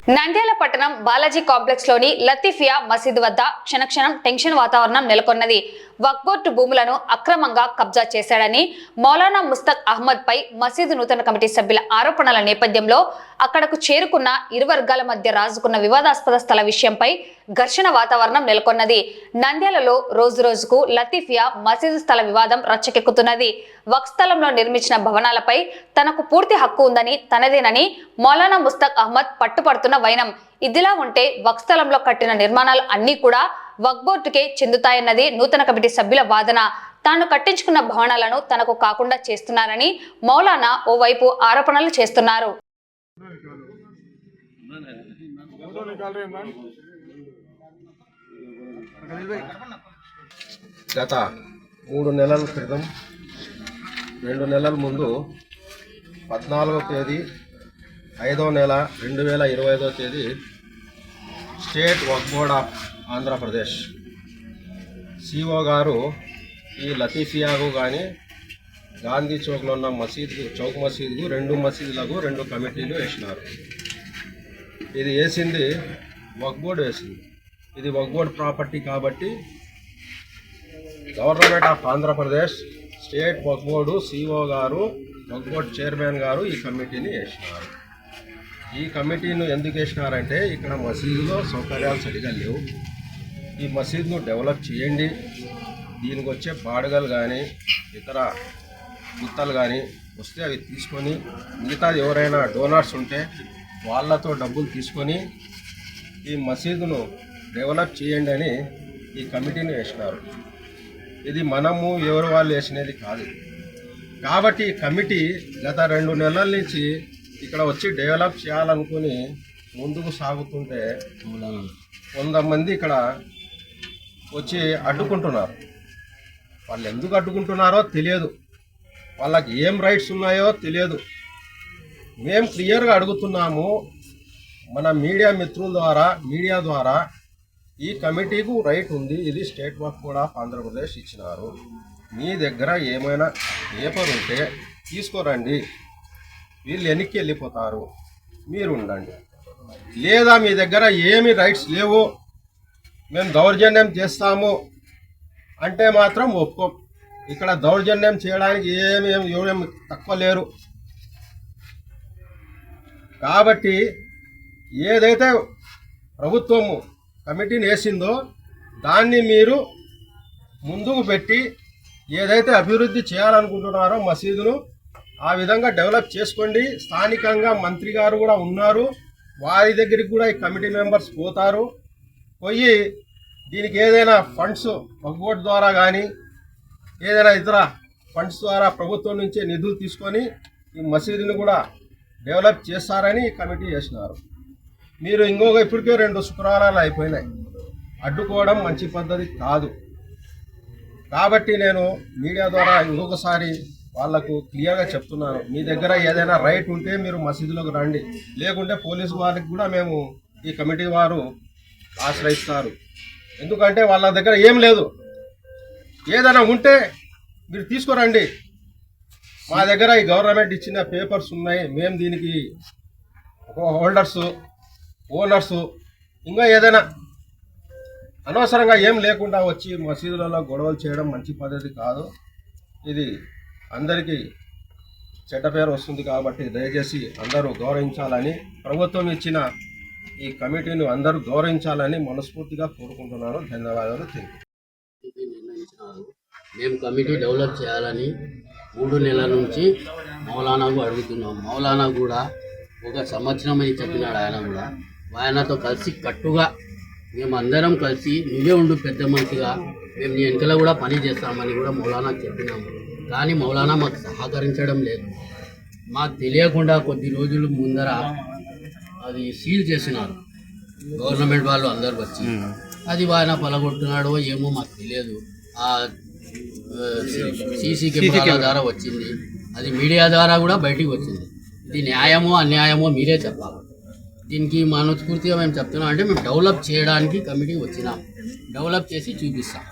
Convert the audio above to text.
నంద్యాల పట్టణం బాలాజీ కాంప్లెక్స్ లోని లతీఫియా మసీద్ వద్ద క్షణక్షణం టెన్షన్ వాతావరణం నెలకొన్నది. వక్ఫ్ బోర్డు భూములను అక్రమంగా కబ్జా చేశాడని మౌలానా ముస్తక్ అహ్మద్ పై మసీదు నూతన కమిటీ సభ్యుల ఆరోపణల నేపథ్యంలో అక్కడకు చేరుకున్న ఇరు వర్గాల మధ్య రాజుకున్న వివాదాస్పద స్థల విషయంపై ఘర్షణ వాతావరణం నెలకొన్నది. నంద్యాలలో రోజు రోజుకు లతీఫియా మసీదు స్థల వివాదం రచ్చకెక్కుతున్నది. వక్ఫ్ స్థలంలో నిర్మించిన భవనాలపై తనకు పూర్తి హక్కు ఉందని, తనదేనని మౌలానా ముస్తక్ అహ్మద్ పట్టుపడుతున్న వైనం ఇదిలా ఉంటే వక్ఫ్ స్థలంలో కట్టిన నిర్మాణాలు అన్ని కూడా వక్ఫ్ బోర్డుకే చెందుతాయన్నది నూతన కమిటీ సభ్యుల వాదన. తాను కట్టించుకున్న భవనాలను తనకు కాకుండా చేస్తున్నారని మౌలానా ఓవైపు ఆరోపణలు చేస్తున్నారు. గత 3 నెలల క్రితం 2 నెలల ముందు 14వ తేదీ 5వ నెల 2025వ తేదీ state Waqf board of Andhra Pradesh CO గారు ఈ లతీఫియాకు కానీ గాంధీ చౌక్లో ఉన్న చౌక్ మసీదుకు 2 మసీదులకు 2 కమిటీలు వేసినారు. ఇది వేసింది వక్ఫ్ బోర్డు వేసింది. ఇది వక్ఫ్ బోర్డు ప్రాపర్టీ కాబట్టి government of Andhra Pradesh state Waqf board CO గారు వక్ఫ్ బోర్డు చైర్మన్ గారు ఈ కమిటీని వేసినారు. ఈ కమిటీను ఎందుకు వేసినారంటే ఇక్కడ మసీదులో సౌకర్యాలు సరిగా లేవు, ఈ మసీదును డెవలప్ చేయండి, దీనికి వచ్చే బాడుగలు కానీ ఇతర గుత్తలు కానీ వస్తే అవి తీసుకొని మిగతాది ఎవరైనా డోనర్స్ ఉంటే వాళ్ళతో డబ్బులు తీసుకొని ఈ మసీదును డెవలప్ చేయండి అని ఈ కమిటీని వేసినారు. ఇది మనము ఎవరు వాళ్ళు వేసినది కాదు. కాబట్టి ఈ కమిటీ గత 2 నెలల నుంచి ఇక్కడ వచ్చి డెవలప్ చేయాలనుకుని ముందుకు సాగుతుంటే 100 మంది ఇక్కడ వచ్చి అడ్డుకుంటున్నారు. వాళ్ళు ఎందుకు అడ్డుకుంటున్నారో తెలియదు, వాళ్ళకి ఏం రైట్స్ ఉన్నాయో తెలియదు. మేము క్లియర్గా అడుగుతున్నాము, మన మీడియా ద్వారా ఈ కమిటీకు రైట్ ఉంది, ఇది state Waqf board of Andhra Pradesh ఇచ్చినారు, మీ దగ్గర ఏమైనా పేపర్ ఉంటే తీసుకోరండి, వీళ్ళు వెనక్కి వెళ్ళిపోతారు, మీరు ఉండండి. లేదా మీ దగ్గర ఏమి రైట్స్ లేవు, మేము దౌర్జన్యం చేస్తాము అంటే మాత్రం ఒప్పుకోం. ఇక్కడ దౌర్జన్యం చేయడానికి ఏమేమి తక్కువ లేరు. కాబట్టి ఏదైతే ప్రభుత్వము కమిటీని వేసిందో దాన్ని మీరు ముందుకు పెట్టి ఏదైతే అభివృద్ధి చేయాలనుకుంటున్నారో మసీదును ఆ విధంగా డెవలప్ చేసుకోండి. స్థానికంగా మంత్రి గారు కూడా ఉన్నారు, వారి దగ్గరికి కూడా ఈ కమిటీ మెంబర్స్ పోతారు. పోయి దీనికి ఏదైనా ఫండ్స్ వక్ఫ్ బోర్డు ద్వారా కానీ ఏదైనా ఇతర ఫండ్స్ ద్వారా ప్రభుత్వం నుంచే నిధులు తీసుకొని ఈ మసీదుని కూడా డెవలప్ చేస్తారని ఈ కమిటీ చేసినారు. మీరు ఇప్పటికే 2 శుక్రవారాలు అయిపోయినాయి. అడ్డుకోవడం మంచి పద్ధతి కాదు. కాబట్టి నేను మీడియా ద్వారా ఇంకొకసారి వాళ్లకు క్లియర్గా చెప్తున్నాను, మీ దగ్గర ఏదైనా రైట్ ఉంటే మీరు మసీదులోకి రండి, లేకుంటే పోలీసు వారికి కూడా మేము ఈ కమిటీ వారు ఆశ్రయిస్తారు. ఎందుకంటే వాళ్ళ దగ్గర ఏం లేదు, ఏదైనా ఉంటే మీరు తీసుకురండి. మా దగ్గర ఈ గవర్నమెంట్ ఇచ్చిన పేపర్స్ ఉన్నాయి, మేము దీనికి హోల్డర్సు, ఓనర్సు, ఇంకా ఏదైనా అనవసరంగా ఏం లేకుండా వచ్చి మసీదులలో గొడవలు చేయడం మంచి పద్ధతి కాదు. ఇది అందరికీ చెడ్డ పేరు వస్తుంది. కాబట్టి దయచేసి అందరూ గౌరవించాలని, ప్రభుత్వం ఇచ్చిన ఈ కమిటీని అందరూ గౌరవించాలని మనస్ఫూర్తిగా కోరుకుంటున్నాను. ధన్యవాదాలు. నిర్ణయించినారు. మేము కమిటీ డెవలప్ చేయాలని 3 నెలల నుంచి మౌలానాకు అడుగుతున్నాం. మౌలానా కూడా 1 సంవత్సరం అని చెప్పినాడు. ఆయన కూడా ఆయనతో కలిసి కట్టుగా మేము అందరం కలిసి నువ్వే ఉండు పెద్ద మనిషిగా, మేము నీ వెనుకలో కూడా పని చేస్తామని కూడా మౌలానా చెప్పినాము. కానీ మౌలానా మాకు సహకరించడం లేదు. మాకు తెలియకుండా కొద్ది రోజుల ముందర అది సీల్ చేసినారు గవర్నమెంట్ వాళ్ళు అందరు వచ్చి. అది ఆయన పలగొట్టున్నాడో ఏమో మాకు తెలియదు. ఆ సీసీ కెమెరాల ద్వారా వచ్చింది, అది మీడియా ద్వారా కూడా బయటికి వచ్చింది. ఇది న్యాయమో అన్యాయమో మీరే చెప్పాలి. దీనికి మనస్ఫూర్తిగా మేము చెప్తున్నాం అంటే మేము డెవలప్ చేయడానికి కమిటీ వచ్చినాం, డెవలప్ చేసి చూపిస్తాం.